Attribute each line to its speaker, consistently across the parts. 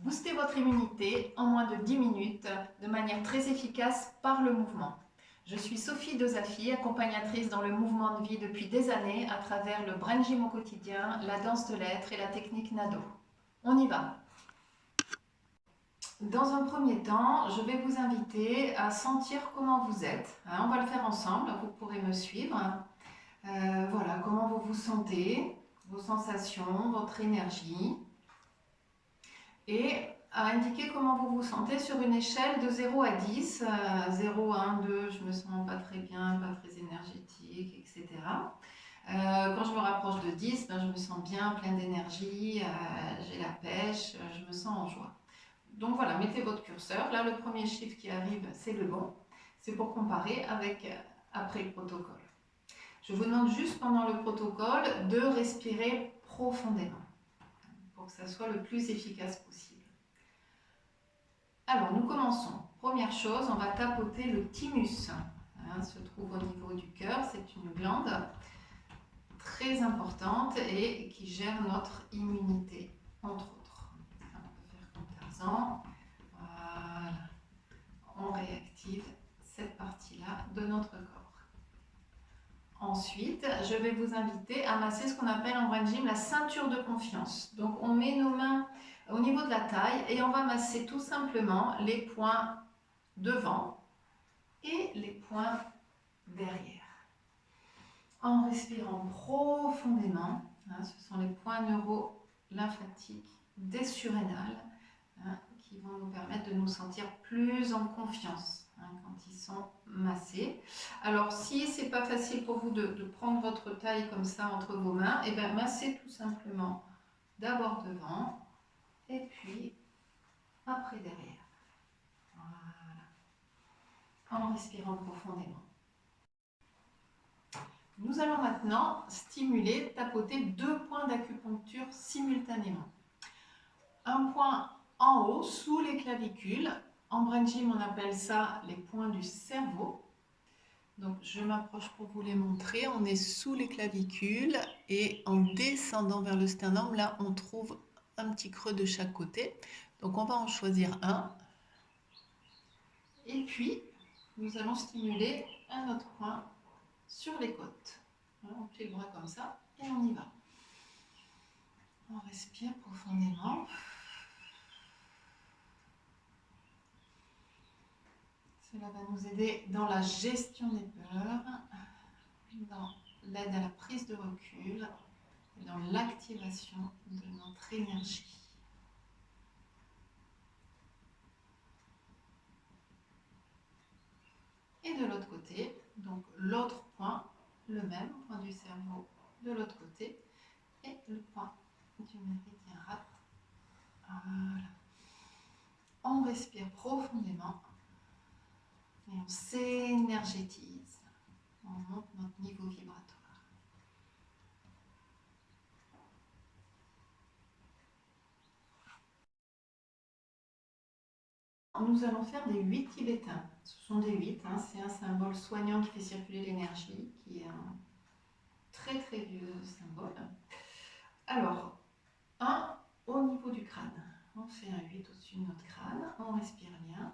Speaker 1: Boostez votre immunité en moins de 10 minutes de manière très efficace par le mouvement. Je suis Sophie Dosafi, accompagnatrice dans le mouvement de vie depuis des années à travers le brain gym au quotidien, la danse de l'être et la technique Nado. On y va. Dans un premier temps, je vais vous inviter à sentir comment vous êtes. On va le faire ensemble, vous pourrez me suivre. Voilà, comment vous vous sentez, vos sensations, votre énergie. Et à indiquer comment vous vous sentez sur une échelle de 0 à 10. 0, 1, 2, je me sens pas très bien, pas très énergétique, etc. Quand je me rapproche de 10, je me sens bien, plein d'énergie, j'ai la pêche, je me sens en joie. Donc voilà, mettez votre curseur. Là, le premier chiffre qui arrive, c'est le bon. C'est pour comparer avec après le protocole. Je vous demande juste pendant le protocole de respirer profondément pour que ça soit le plus efficace possible. Alors, nous commençons. Première chose, on va tapoter le thymus. Se trouve au niveau du cœur. C'est une glande très importante et qui gère notre immunité, entre autres. On peut faire comme Tarzan. Voilà. On réactive cette partie-là de notre corps. Ensuite, je vais vous inviter à masser ce qu'on appelle en brain gym la ceinture de confiance. Donc, on met nos mains au niveau de la taille et on va masser tout simplement les points devant et les points derrière. En respirant profondément, ce sont les points neuro-lymphatiques des surrénales qui vont nous permettre de nous sentir plus en confiance quand ils sont massés. Alors, si ce n'est pas facile pour vous de prendre votre taille comme ça entre vos mains, et bien massez tout simplement d'abord devant et puis après derrière. Voilà. En respirant profondément. Nous allons maintenant stimuler, tapoter 2 points d'acupuncture simultanément. Un point en haut, sous les clavicules. En brain gym, on appelle ça les points du cerveau. Donc, je m'approche pour vous les montrer. On est sous les clavicules et en descendant vers le sternum, là, on trouve un petit creux de chaque côté. Donc, on va en choisir un. Et puis, nous allons stimuler un autre point sur les côtes. On plie le bras comme ça et on y va. On respire profondément. Cela va nous aider dans la gestion des peurs, dans l'aide à la prise de recul et dans l'activation de notre énergie. Et de l'autre côté, donc l'autre point, le même point du cerveau de l'autre côté et le point du méridien rate. Voilà. On respire profondément et on s'énergétise. On monte notre niveau vibratoire. Nous allons faire des 8 tibétains. Ce sont des 8, c'est un symbole soignant qui fait circuler l'énergie, qui est un très très vieux symbole. Alors, 1 au niveau du crâne. On fait un 8 au-dessus de notre crâne, on respire bien.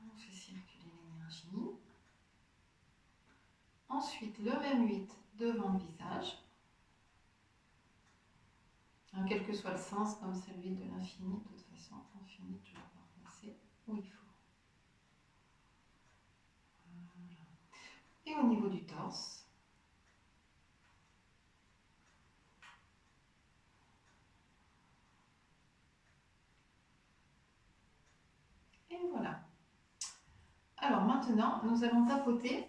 Speaker 1: On fait circuler l'énergie. Ensuite, le même 8 devant le visage. Quel que soit le sens, comme celui de l'infini, de toute façon, on finit toujours par passer où il faut. Voilà. Et au niveau du torse, et voilà. Alors maintenant, nous allons tapoter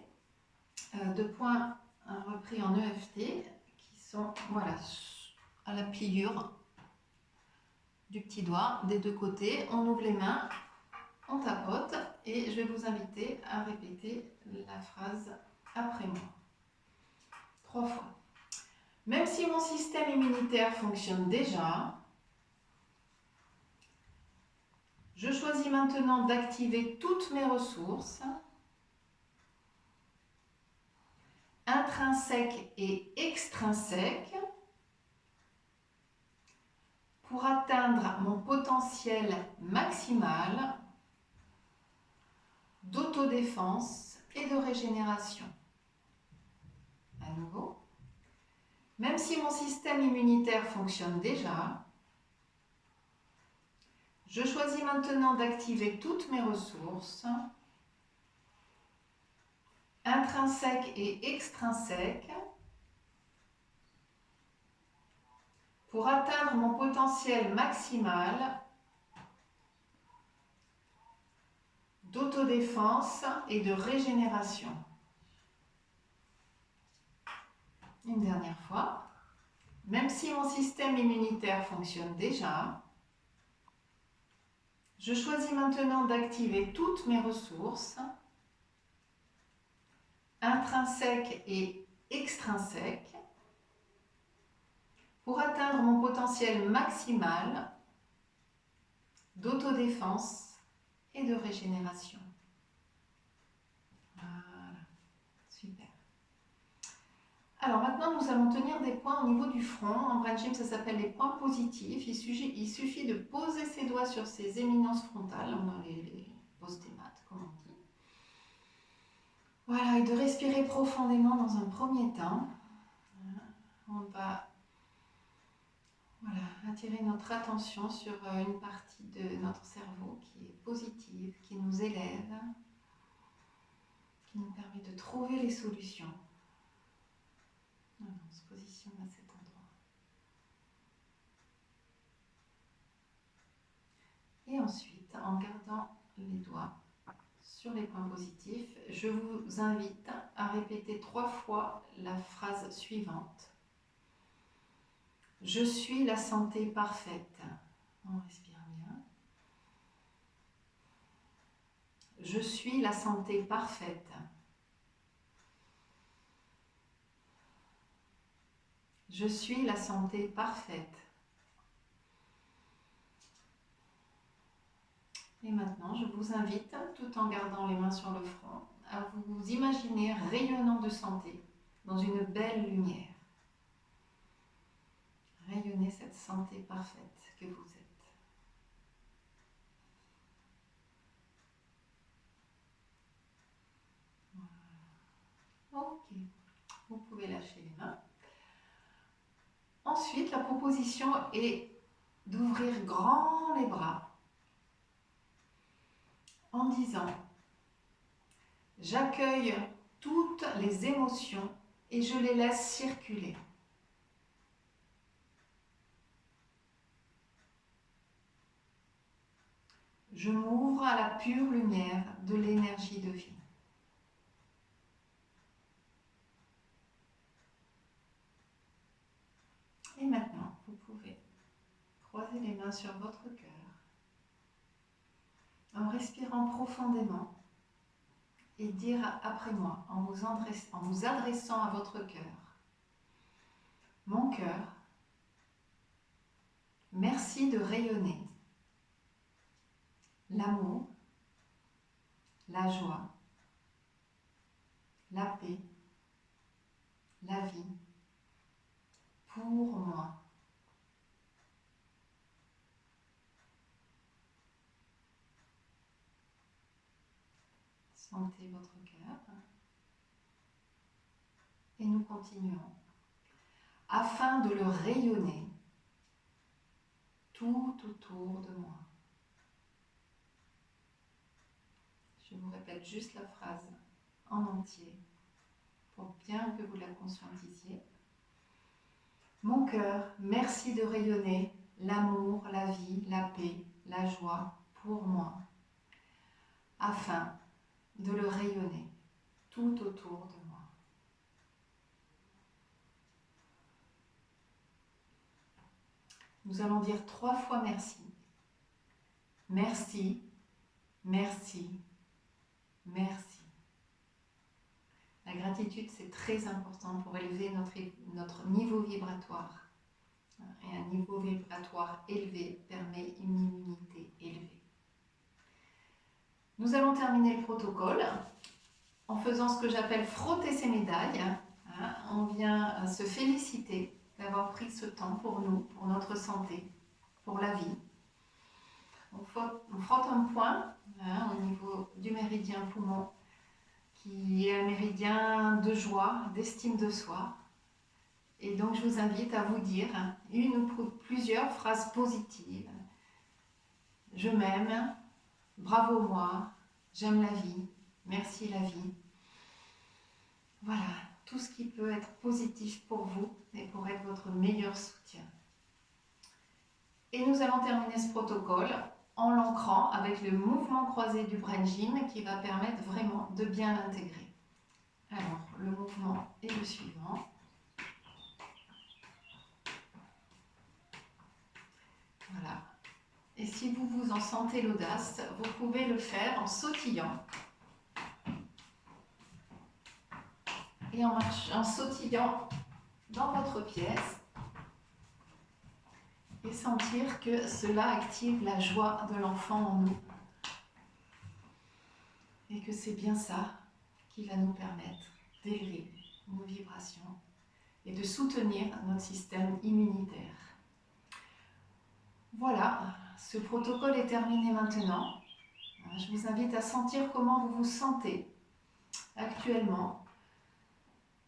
Speaker 1: 2 points repris en EFT qui sont voilà, à la pliure du petit doigt des deux côtés. On ouvre les mains, on tapote et je vais vous inviter à répéter la phrase après moi. 3 fois. Même si mon système immunitaire fonctionne déjà, je choisis maintenant d'activer toutes mes ressources, intrinsèques et extrinsèques, pour atteindre mon potentiel maximal d'autodéfense et de régénération. À nouveau, même si mon système immunitaire fonctionne déjà, je choisis maintenant d'activer toutes mes ressources, intrinsèques et extrinsèques, pour atteindre mon potentiel maximal d'autodéfense et de régénération. Une dernière fois, même si mon système immunitaire fonctionne déjà, je choisis maintenant d'activer toutes mes ressources, intrinsèques et extrinsèques, pour atteindre mon potentiel maximal d'autodéfense et de régénération. Voilà, super. Alors maintenant, nous allons tenir des points au niveau du front. En Brain Gym, ça s'appelle les points positifs. Il suffit de poser ses doigts sur ses éminences frontales, dans les postémates, comme on dit. Voilà, et de respirer profondément dans un premier temps. On va attirer notre attention sur une partie de notre cerveau qui est positive, qui nous élève, qui nous permet de trouver les solutions. Alors, on se positionne à cet endroit. Et ensuite, en gardant les doigts sur les points positifs, je vous invite à répéter 3 fois la phrase suivante. Je suis la santé parfaite. On respire bien. Je suis la santé parfaite. Je suis la santé parfaite. Et maintenant, je vous invite, tout en gardant les mains sur le front, à vous imaginer rayonnant de santé dans une belle lumière. Rayonnez cette santé parfaite que vous êtes. Voilà. Ok, vous pouvez lâcher les mains. Ensuite, la proposition est d'ouvrir grand les bras en disant « J'accueille toutes les émotions et je les laisse circuler. » Je m'ouvre à la pure lumière de l'énergie de vie. Et maintenant, vous pouvez croiser les mains sur votre cœur en respirant profondément et dire après moi, en vous adressant à votre cœur. Mon cœur, merci de rayonner l'amour, la joie, la paix, la vie pour moi. Sentez votre cœur et nous continuons afin de le rayonner tout autour de moi. Je vous répète juste la phrase en entier pour bien que vous la conscientisiez. Mon cœur, merci de rayonner l'amour, la vie, la paix, la joie pour moi, afin de le rayonner tout autour de moi. Nous allons dire 3 fois merci. Merci, merci, merci. La gratitude, c'est très important pour élever notre niveau vibratoire. Et un niveau vibratoire élevé permet une immunité élevée. Nous allons terminer le protocole en faisant ce que j'appelle frotter ses médailles. On vient se féliciter d'avoir pris ce temps pour nous, pour notre santé, pour pour la vie. On frotte un point au niveau du méridien poumon, qui est un méridien de joie, d'estime de soi. Et donc, je vous invite à vous dire une ou plusieurs phrases positives. Je m'aime, bravo moi, j'aime la vie, merci la vie. Voilà, tout ce qui peut être positif pour vous et pour être votre meilleur soutien. Et nous allons terminer ce protocole en l'ancrant avec le mouvement croisé du Brain Gym qui va permettre vraiment de bien l'intégrer. Alors, le mouvement est le suivant. Voilà. Et si vous vous en sentez l'audace, vous pouvez le faire en sautillant. Et en sautillant dans votre pièce. Et sentir que cela active la joie de l'enfant en nous. Et que c'est bien ça qui va nous permettre d'élever nos vibrations et de soutenir notre système immunitaire. Voilà, ce protocole est terminé maintenant. Je vous invite à sentir comment vous vous sentez actuellement,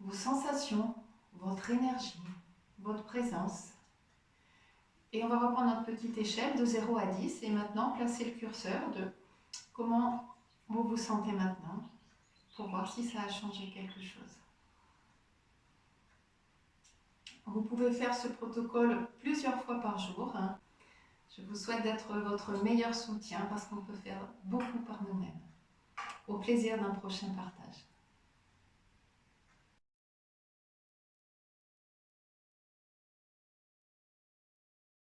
Speaker 1: vos sensations, votre énergie, votre présence. Et on va reprendre notre petite échelle de 0 à 10 et maintenant placer le curseur de comment vous vous sentez maintenant pour voir si ça a changé quelque chose. Vous pouvez faire ce protocole plusieurs fois par jour. Je vous souhaite d'être votre meilleur soutien parce qu'on peut faire beaucoup par nous-mêmes. Au plaisir d'un prochain partage.